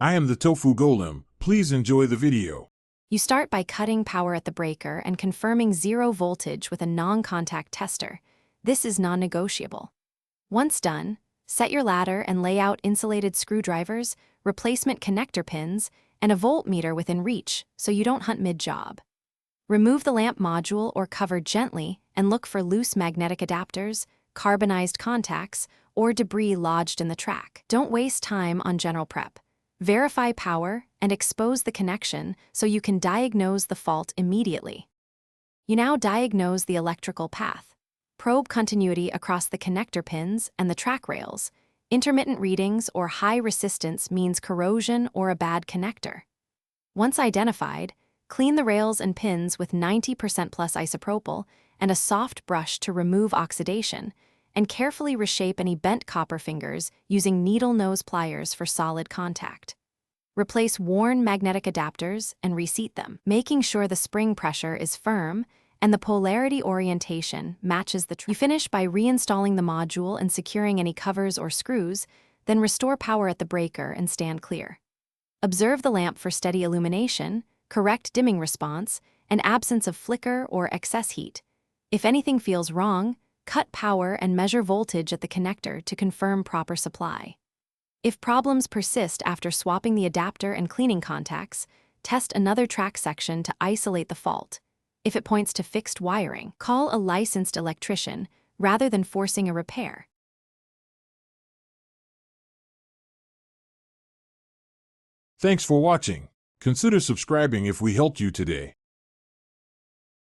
I am the Tofu Golem. Please enjoy the video. You start by cutting power at the breaker and confirming 0 voltage with a non-contact tester. This is non-negotiable. Once done, set your ladder and lay out insulated screwdrivers, replacement connector pins, and a voltmeter within reach so you don't hunt mid-job. Remove the lamp module or cover gently and look for loose magnetic adapters, carbonized contacts, or debris lodged in the track. Don't waste time on general prep. Verify power and expose the connection so you can diagnose the fault immediately. You now diagnose the electrical path. Probe continuity across the connector pins and the track rails. Intermittent readings or high resistance means corrosion or a bad connector. Once identified, clean the rails and pins with 90% plus isopropyl and a soft brush to remove oxidation, and carefully reshape any bent copper fingers using needle nose pliers for solid contact. Replace worn magnetic adapters and reseat them, making sure the spring pressure is firm and the polarity orientation matches the track. You finish by reinstalling the module and securing any covers or screws, then restore power at the breaker and stand clear. Observe the lamp for steady illumination, correct dimming response, and absence of flicker or excess heat. If anything feels wrong, cut power and measure voltage at the connector to confirm proper supply. If problems persist after swapping the adapter and cleaning contacts, test another track section to isolate the fault. If it points to fixed wiring, call a licensed electrician rather than forcing a repair. Thanks for watching. Consider subscribing if we helped you today.